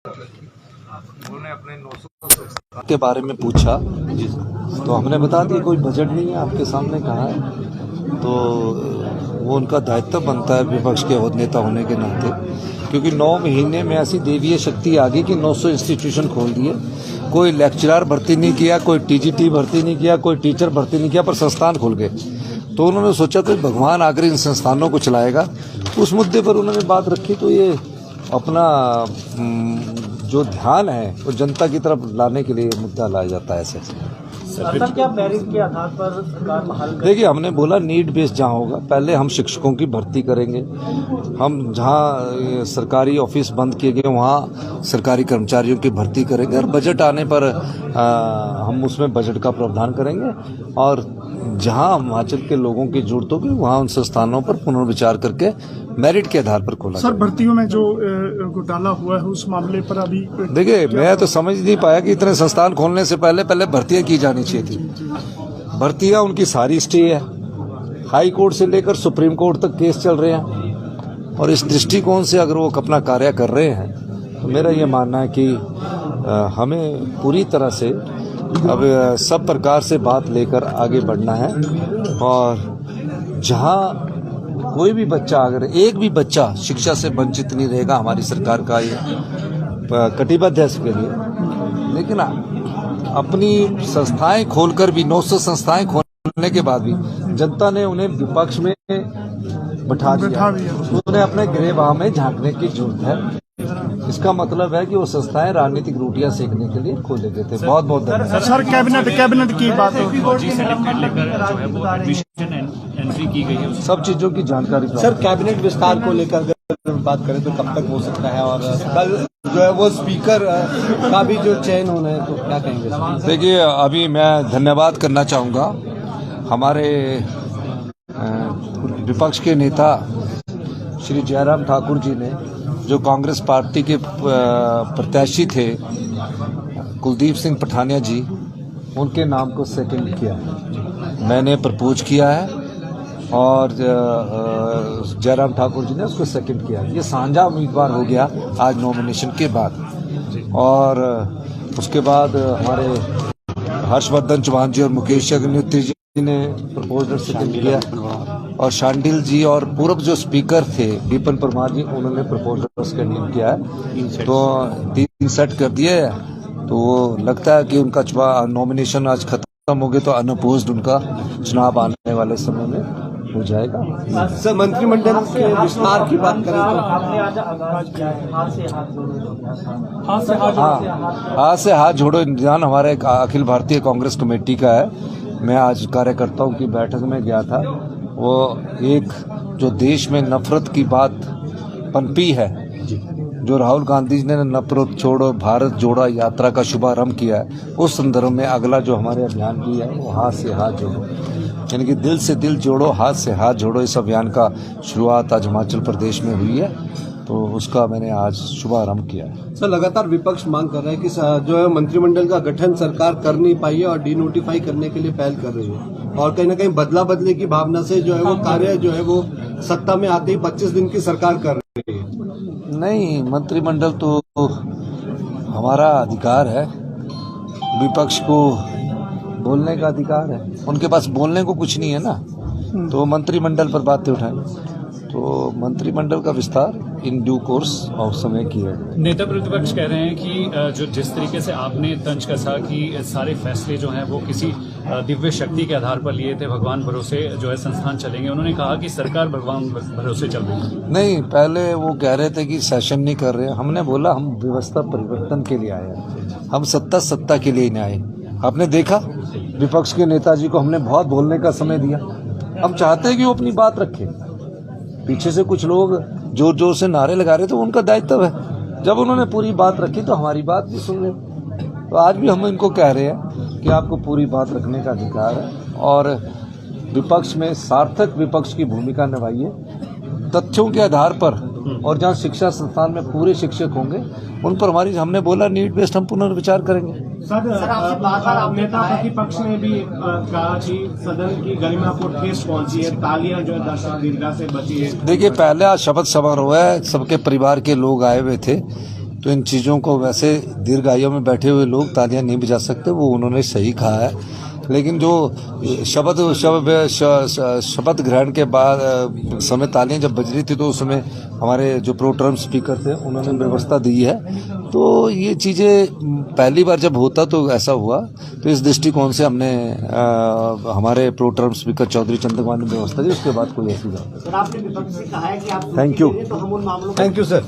उन्होंने अपने 900 के बारे में पूछा तो हमने बता दिया कोई बजट नहीं है, आपके सामने कहा है। तो वो उनका दायित्व बनता है विपक्ष के नेता होने के नाते, क्योंकि 9 महीने में ऐसी देवीय शक्ति आ गई कि 900 इंस्टीट्यूशन खोल दिए। कोई लेक्चरर भर्ती नहीं किया, कोई टीजीटी भर्ती नहीं किया, कोई टीचर भर्ती नहीं किया, पर संस्थान खुल गए। तो उन्होंने सोचा कोई भगवान आकर इन संस्थानों को चलाएगा, उस मुद्दे पर उन्होंने बात रखी। तो ये अपना जो ध्यान है वो जनता की तरफ लाने के लिए मुद्दा लाया जाता है। ऐसे क्या मेरिट के आधार पर सरकार बहाल करेगी? देखिए, हमने बोला नीड बेस्ड जहाँ होगा, पहले हम शिक्षकों की भर्ती करेंगे। हम जहाँ सरकारी ऑफिस बंद किए गए वहाँ सरकारी कर्मचारियों की भर्ती करेंगे, और बजट आने पर हम उसमें बजट का प्रावधान करेंगे। और जहाँ हिमाचल के लोगों की जरूरत होगी वहाँ उन संस्थानों पर पुनर्विचार करके मेरिट के आधार पर खोला। सर, भर्तियों में जो घोटाला हुआ है उस मामले पर अभी देखिए, मैं तो समझ नहीं पाया कि इतने संस्थान खोलने से पहले भर्तियां की जानी चाहिए थी। भर्तियां उनकी सारी स्टे है, हाई कोर्ट से लेकर सुप्रीम कोर्ट तक केस चल रहे हैं, और इस दृष्टिकोण से अगर वो अपना कार्य कर रहे हैं तो मेरा ये मानना है कि हमें पूरी तरह से अब सब प्रकार से बात लेकर आगे बढ़ना है। और जहाँ कोई भी बच्चा, अगर एक भी बच्चा शिक्षा से वंचित नहीं रहेगा, हमारी सरकार का ये कटिबद्ध है इसके लिए। लेकिन अपनी संस्थाएं खोलकर भी 900 संस्थाएं खोलने के बाद भी जनता ने उन्हें विपक्ष में बैठा दिया। उन्हें अपने गृहवाह में झांकने की जरूरत है। इसका मतलब है कि वो संस्थाएं राजनीतिक रोटियां सेकने के लिए खोले गए थे। बहुत बहुत धन्यवाद। सर, कैबिनेट की बात होगी, एंट्री की गई है, सब चीजों की जानकारी। सर, कैबिनेट विस्तार को लेकर बात करें तो कब तक हो सकता है, और कल जो है वो स्पीकर का भी जो चयन होना है, तो क्या कहेंगे? देखिए, अभी मैं धन्यवाद करना चाहूँगा हमारे विपक्ष के नेता श्री जयराम ठाकुर जी ने, जो कांग्रेस पार्टी के प्रत्याशी थे कुलदीप सिंह पठानिया जी, उनके नाम को सेकंड किया। मैंने प्रपोज किया है और जयराम ठाकुर जी ने उसको सेकंड किया। ये साझा उम्मीदवार हो गया आज नॉमिनेशन के बाद। और उसके बाद हमारे हर्षवर्धन चौहान जी और मुकेश अग्निहोत्री जी ने प्रपोजल सेकंड किया, और शांडिल जी और पूर्व जो स्पीकर थे विपिन परमार जी, उन्होंने प्रपोजल सेकंड किया है। तो 3 सेट कर दिए। तो वो लगता है कि उनका नॉमिनेशन आज खत्म हो गया, तो अनअपोज्ड उनका चुनाव आने वाले समय में हो जाएगा। सर, मंत्रिमंडल के विस्तार की बात करें तो आपने आज आगाज किया है, हाथ से हाथ जोड़ो अभियान हमारे अखिल भारतीय कांग्रेस कमेटी का है। मैं आज कार्यकर्ताओं की बैठक में गया था। वो एक जो देश में नफरत की बात पनपी है, जो राहुल गांधी जी ने नफरत छोड़ो भारत जोड़ो यात्रा का शुभारंभ किया है, उस संदर्भ में अगला जो हमारे अभियान की है वो हाथ से हाथ जोड़ो, यानी कि दिल से दिल जोड़ो, हाथ से हाथ जोड़ो। इस अभियान का शुरुआत आज हिमाचल प्रदेश में हुई है, तो उसका मैंने आज शुभारंभ किया है। सर, लगातार विपक्ष मांग कर रहा है कि जो है मंत्रिमंडल का गठन सरकार कर नहीं पाई है और डिनोटिफाई करने के लिए पहल कर रही है, और कहीं न कहीं बदला बदले की भावना से जो है वो कार्य जो है वो सत्ता में आते ही 25 दिन की सरकार कर रही है। नहीं, मंत्रिमंडल तो हमारा अधिकार है, विपक्ष को बोलने का अधिकार है। उनके पास बोलने को कुछ नहीं है ना, तो मंत्रिमंडल पर बातें उठाएं। तो मंत्रिमंडल का विस्तार इन ड्यू कोर्स ऑफ समय किया गया। नेता प्रतिपक्ष कह रहे हैं कि जो जिस तरीके से आपने तंज कसा कि सारे फैसले जो हैं वो किसी दिव्य शक्ति के आधार पर लिए थे, भगवान भरोसे जो है संस्थान चलेंगे, उन्होंने कहा कि सरकार भगवान भरोसे चल रही है। नहीं, पहले वो कह रहे थे कि सेशन नहीं कर रहे। हमने बोला हम व्यवस्था परिवर्तन के लिए आए हैं, हम सत्ता के लिए नहीं आए। आपने देखा विपक्ष के नेताजी को हमने बहुत बोलने का समय दिया। हम चाहते हैं कि वो अपनी बात रखें। पीछे से कुछ लोग जोर जोर से नारे लगा रहे थे, उनका दायित्व है। जब उन्होंने पूरी बात रखी तो हमारी बात भी सुन लें। तो आज भी हम इनको कह रहे हैं कि आपको पूरी बात रखने का अधिकार है, और विपक्ष में सार्थक विपक्ष की भूमिका निभाइए तथ्यों के आधार पर। और जहाँ शिक्षा संस्थान में पूरे शिक्षक होंगे उन पर हमारी, हमने बोला नीड बेस्ड हम पुनर्विचार करेंगे। सर, नेता प्रतिपक्ष ने भी कहा कि सदन की गरिमा को ठेस पहुंची है, तालियां जो है दर्शक दीर्घा से बची है। देखिए, पहले आज शपथ समारोह है, सबके परिवार के लोग आए हुए थे। तो इन चीज़ों को वैसे दीर्घ आयु में बैठे हुए लोग तालियां नहीं बजा सकते, वो उन्होंने सही कहा है। लेकिन जो शपथ ग्रहण के बाद समय तालियां जब बज रही थी तो उस समय हमारे जो प्रो टर्म स्पीकर थे उन्होंने व्यवस्था दी है। तो ये चीज़ें पहली बार जब होता तो ऐसा हुआ, तो इस दृष्टिकोण से हमने हमारे प्रो टर्म स्पीकर चौधरी चंद्र कुमार ने व्यवस्था दी, उसके बाद कोई ऐसी बात। सर आपने विपक्ष से कहा है कि आप थैंक यू। तो हम उन मामलों थैंक यू सर।